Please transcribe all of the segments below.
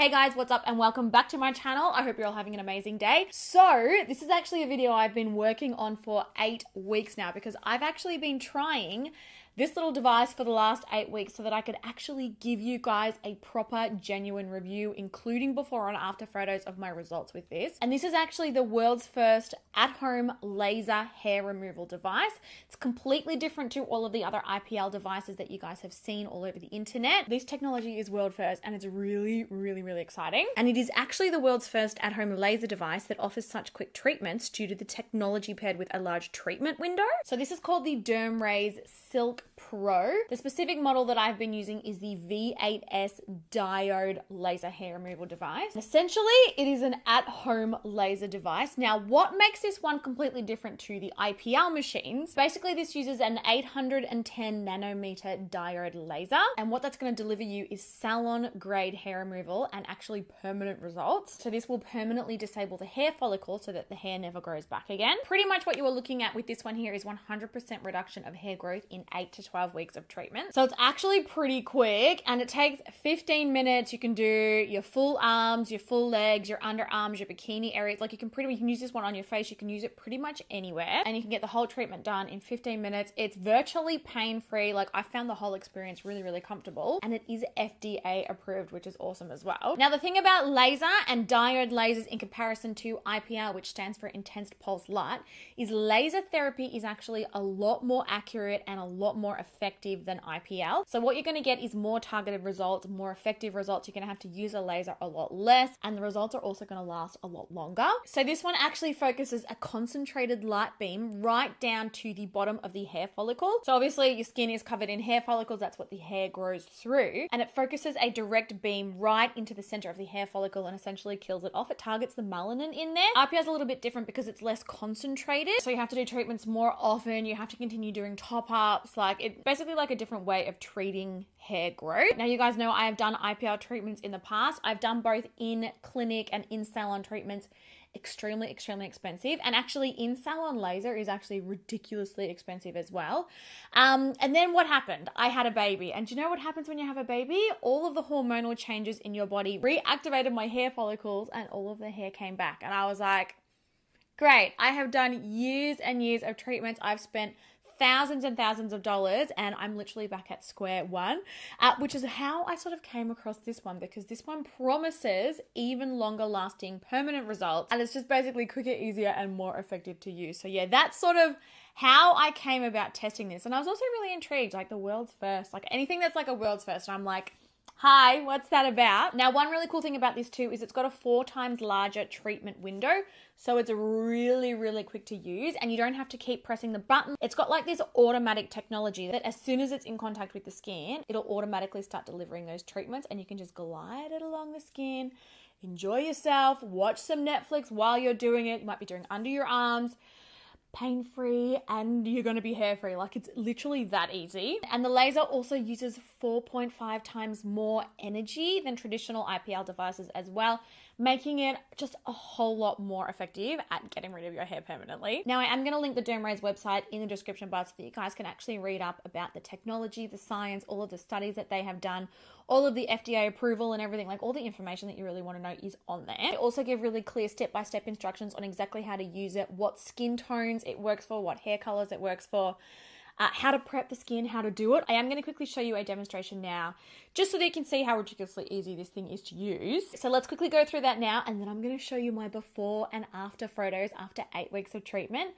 Hey guys, what's up and welcome back to my channel. I hope you're all having an amazing day. So this is actually a video I've been working on for 8 weeks now because I've actually been trying this little device for the last 8 weeks so that I could actually give you guys a proper, genuine review, including before and after photos of my results with this. And this is actually the world's first at-home laser hair removal device. It's completely different to all of the other IPL devices that you guys have seen all over the internet. This technology is world first and it's really exciting. And it is actually the world's first at-home laser device that offers such quick treatments due to the technology paired with a large treatment window. So this is called the DermRays Silk Pro. The specific model that I've been using is the V8S diode laser hair removal device. Essentially, it is an at-home laser device. Now, what makes this one completely different to the IPL machines? Basically, this uses an 810 nanometer diode laser, and what that's going to deliver you is salon-grade hair removal and actually permanent results. So this will permanently disable the hair follicle so that the hair never grows back again. Pretty much what you are looking at with this one here is 100% reduction of hair growth in 8 to 12 weeks of treatment. So it's actually pretty quick and it takes 15 minutes. You can do your full arms, your full legs, your underarms, your bikini areas. Like you can use this one on your face. You can use it pretty much anywhere and you can get the whole treatment done in 15 minutes. It's virtually pain-free. Like I found the whole experience really comfortable, and it is FDA approved, which is awesome as well. Now the thing about laser and diode lasers in comparison to IPL, which stands for intense pulse light, is laser therapy is actually a lot more accurate and a lot more effective than IPL. So what you're going to get is more targeted results, more effective results. You're going to have to use a laser a lot less, and the results are also going to last a lot longer. So this one actually focuses a concentrated light beam right down to the bottom of the hair follicle. So obviously your skin is covered in hair follicles. That's what the hair grows through, and it focuses a direct beam right into the center of the hair follicle and essentially kills it off. It targets the melanin in there. IPL is a little bit different because it's less concentrated, so you have to do treatments more often. You have to continue doing top-ups. Like it's basically like a different way of treating hair growth. Now you guys know I have done IPL treatments in the past. I've done both in clinic and in salon treatments. Extremely expensive, and actually in salon laser is actually ridiculously expensive as well. And then what happened? I had a baby, and do you know what happens when you have a baby? All of the hormonal changes in your body reactivated my hair follicles and all of the hair came back, and I was like, great, I have done years and years of treatments. I've spent thousands and thousands of dollars and I'm literally back at square one, which is how I sort of came across this one, because this one promises even longer lasting permanent results, and it's just basically quicker, easier and more effective to use. So yeah, that's sort of how I came about testing this. And I was also really intrigued, like the world's first, like anything that's like a world's first, and I'm like, hi, what's that about? Now, one really cool thing about this too is it's got a 4 times larger treatment window. So it's really quick to use and you don't have to keep pressing the button. It's got like this automatic technology that as soon as it's in contact with the skin, it'll automatically start delivering those treatments, and you can just glide it along the skin, enjoy yourself, watch some Netflix while you're doing it. You might be doing under your arms, pain-free, and you're going to be hair-free. Like it's literally that easy. And the laser also uses 4.5 times more energy than traditional IPL devices as well, making it just a whole lot more effective at getting rid of your hair permanently. Now I am going to link the DermRays website in the description bar so that you guys can actually read up about the technology, the science, all of the studies that they have done, all of the FDA approval and everything. Like all the information that you really want to know is on there. They also give really clear step-by-step instructions on exactly how to use it, what skin tones it works for, what hair colors it works for, how to prep the skin, how to do it. I am going to quickly show you a demonstration now, just so that you can see how ridiculously easy this thing is to use. So let's quickly go through that now, and then I'm going to show you my before and after photos after 8 weeks of treatment.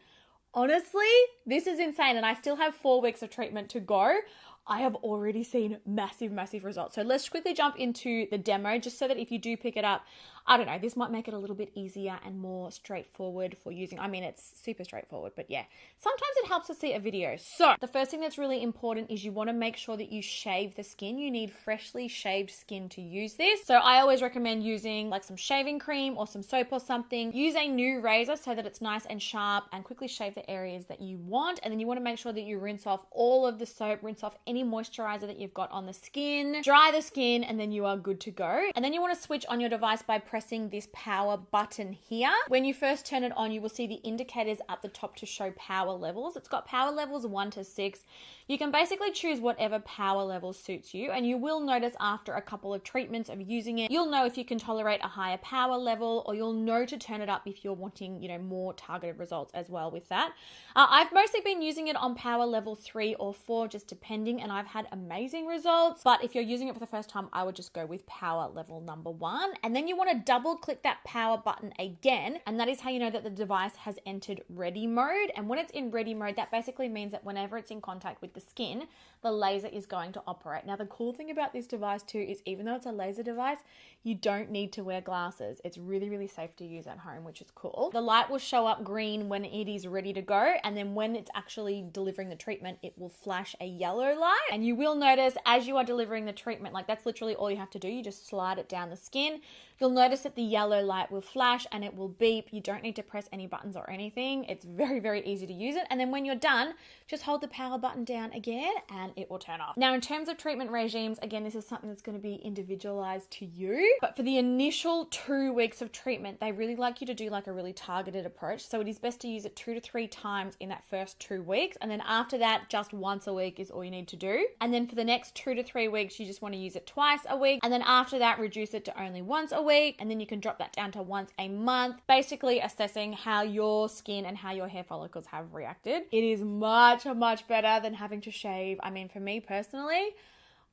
Honestly, this is insane, and I still have 4 weeks of treatment to go. I have already seen massive results. So let's quickly jump into the demo, just so that if you do pick it up, I don't know, this might make it a little bit easier and more straightforward for using. I mean, it's super straightforward, but yeah, sometimes it helps to see a video. So the first thing that's really important is you want to make sure that you shave the skin. You need freshly shaved skin to use this. So I always recommend using like some shaving cream or some soap or something. Use a new razor so that it's nice and sharp, and quickly shave the areas that you want. And then you want to make sure that you rinse off all of the soap, rinse off any moisturizer that you've got on the skin, dry the skin, and then you are good to go. And then you want to switch on your device by pressing this power button here. When you first turn it on, you will see the indicators at the top to show power levels. It's got power levels 1 to 6. You can basically choose whatever power level suits you, and you will notice after a couple of treatments of using it, you'll know if you can tolerate a higher power level, or you'll know to turn it up if you're wanting, more targeted results as well with that. I've mostly been using it on power level 3 or 4, just depending, and I've had amazing results. But if you're using it for the first time, I would just go with power level number 1. And then you want to double click that power button again, and that is how you know that the device has entered ready mode. And when it's in ready mode, that basically means that whenever it's in contact with the skin, the laser is going to operate. Now, the cool thing about this device too is even though it's a laser device, you don't need to wear glasses. It's really, really safe to use at home, which is cool. The light will show up green when it is ready to go, and then when it's actually delivering the treatment, it will flash a yellow light. And you will notice as you are delivering the treatment, like that's literally all you have to do. You just slide it down the skin. You'll notice that the yellow light will flash and it will beep. You don't need to press any buttons or anything. It's very, very easy to use it. And then when you're done, just hold the power button down again and it will turn off. Now, in terms of treatment regimes, again, this is something that's going to be individualized to you. But for the initial 2 weeks of treatment, they really like you to do like a really targeted approach. So it is best to use it 2 to 3 times in that first 2 weeks. And then after that, just once a week is all you need to do. And then for the next 2 to 3 weeks, you just want to use it twice a week. And then after that, reduce it to only once a week. And then you can drop that down to once a month, basically assessing how your skin and how your hair follicles have reacted. It is much, much better than having to shave. I mean, for me personally,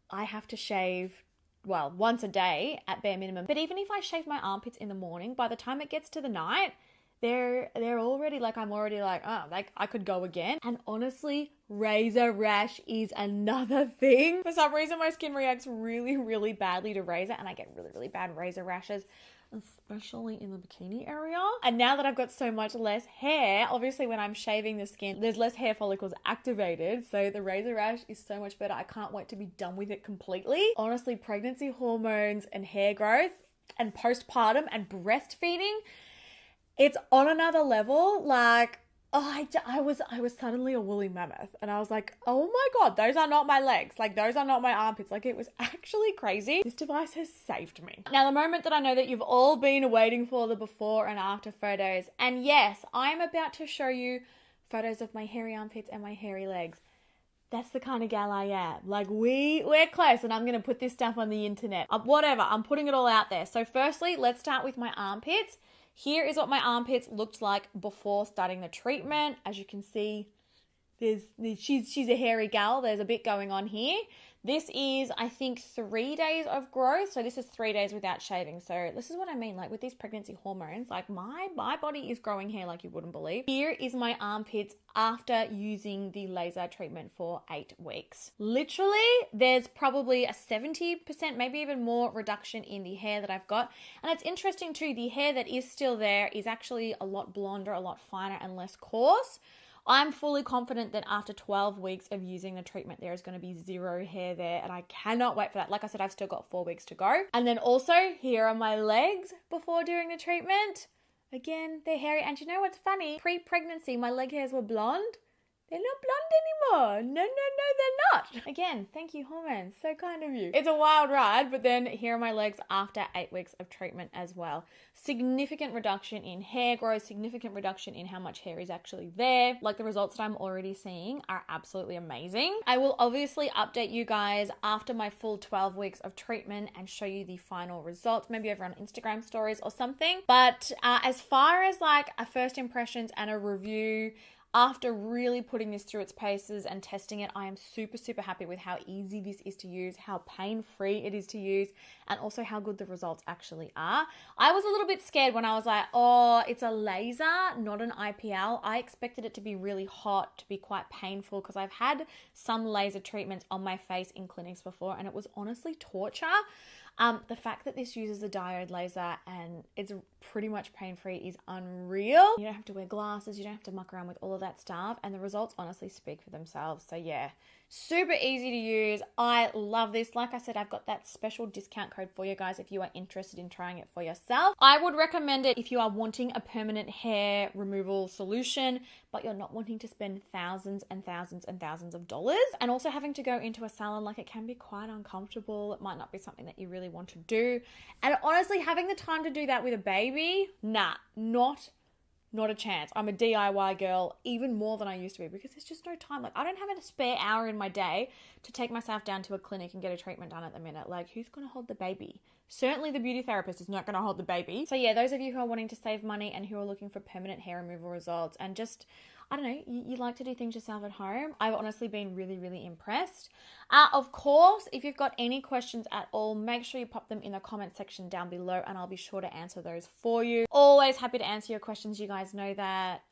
I have to shave once a day at bare minimum. But even if I shave my armpits in the morning, by the time it gets to the night, they're already like, I'm already like, oh, like I could go again. And honestly, razor rash is another thing. For some reason, my skin reacts really, really badly to razor, and I get really, really bad razor rashes, especially in the bikini area. And now that I've got so much less hair, obviously when I'm shaving the skin, there's less hair follicles activated. So the razor rash is so much better. I can't wait to be done with it completely. Honestly, pregnancy hormones and hair growth and postpartum and breastfeeding, it's on another level. Like, I was suddenly a woolly mammoth, and I was like, oh my God, those are not my legs. Like, those are not my armpits. Like, it was actually crazy. This device has saved me. Now, the moment that I know that you've all been waiting for, the before and after photos. And yes, I'm about to show you photos of my hairy armpits and my hairy legs. That's the kind of gal I am. Like, we're close, and I'm going to put this stuff on the internet. Whatever, I'm putting it all out there. So firstly, let's start with my armpits. Here is what my armpits looked like before starting the treatment. As you can see, she's a hairy gal. There's a bit going on here. This is, I think, 3 days of growth. So this is 3 days without shaving. So this is what I mean, like with these pregnancy hormones, like my body is growing hair like you wouldn't believe. Here is my armpits after using the laser treatment for 8 weeks. Literally, there's probably a 70%, maybe even more reduction in the hair that I've got. And it's interesting too, the hair that is still there is actually a lot blonder, a lot finer and less coarse. I'm fully confident that after 12 weeks of using the treatment, there is going to be 0 hair there, and I cannot wait for that. Like I said, I've still got 4 weeks to go. And then also, here are my legs before doing the treatment. Again, they're hairy. And you know what's funny? Pre-pregnancy, my leg hairs were blonde. They're not blonde anymore. No, they're not. Again, thank you, hormones. So kind of you. It's a wild ride, but then here are my legs after 8 weeks of treatment as well. Significant reduction in hair growth, significant reduction in how much hair is actually there. Like, the results that I'm already seeing are absolutely amazing. I will obviously update you guys after my full 12 weeks of treatment and show you the final results, maybe over on Instagram stories or something. But as far as like a first impressions and a review, after really putting this through its paces and testing it, I am super, super happy with how easy this is to use, how pain-free it is to use, and also how good the results actually are. I was a little bit scared when I was like, oh, it's a laser, not an IPL. I expected it to be really hot, to be quite painful, because I've had some laser treatments on my face in clinics before, and it was honestly torture. The fact that this uses a diode laser and it's pretty much pain-free is unreal. You don't have to wear glasses, you don't have to muck around with all of that stuff, and the results honestly speak for themselves. So yeah, Super easy to use. I love this. Like I said, I've got that special discount code for you guys if you are interested in trying it for yourself. I would recommend it if you are wanting a permanent hair removal solution, but you're not wanting to spend thousands and thousands and thousands of dollars, and also having to go into a salon. Like, it can be quite uncomfortable. It might not be something that you really want to do. And honestly, having the time to do that with a baby, nah, not a chance. I'm a DIY girl even more than I used to be because there's just no time. Like, I don't have a spare hour in my day to take myself down to a clinic and get a treatment done at the minute. Like, who's going to hold the baby? Certainly the beauty therapist is not going to hold the baby. So yeah, those of you who are wanting to save money and who are looking for permanent hair removal results and just, I don't know, you like to do things yourself at home, I've honestly been really, really impressed. Of course, if you've got any questions at all, make sure you pop them in the comment section down below and I'll be sure to answer those for you. Always happy to answer your questions. You guys know that.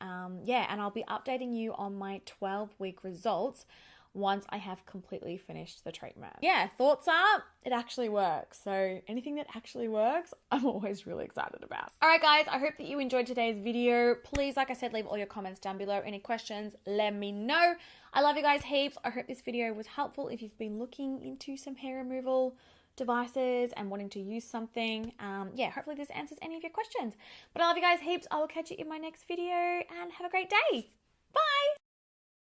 Yeah, and I'll be updating you on my 12-week results once I have completely finished the treatment. Yeah, thoughts are, it actually works. So anything that actually works, I'm always really excited about. All right, guys, I hope that you enjoyed today's video. Please, like I said, leave all your comments down below. Any questions, let me know. I love you guys heaps. I hope this video was helpful if you've been looking into some hair removal devices and wanting to use something. Yeah, hopefully this answers any of your questions. But I love you guys heaps. I will catch you in my next video and have a great day. Bye.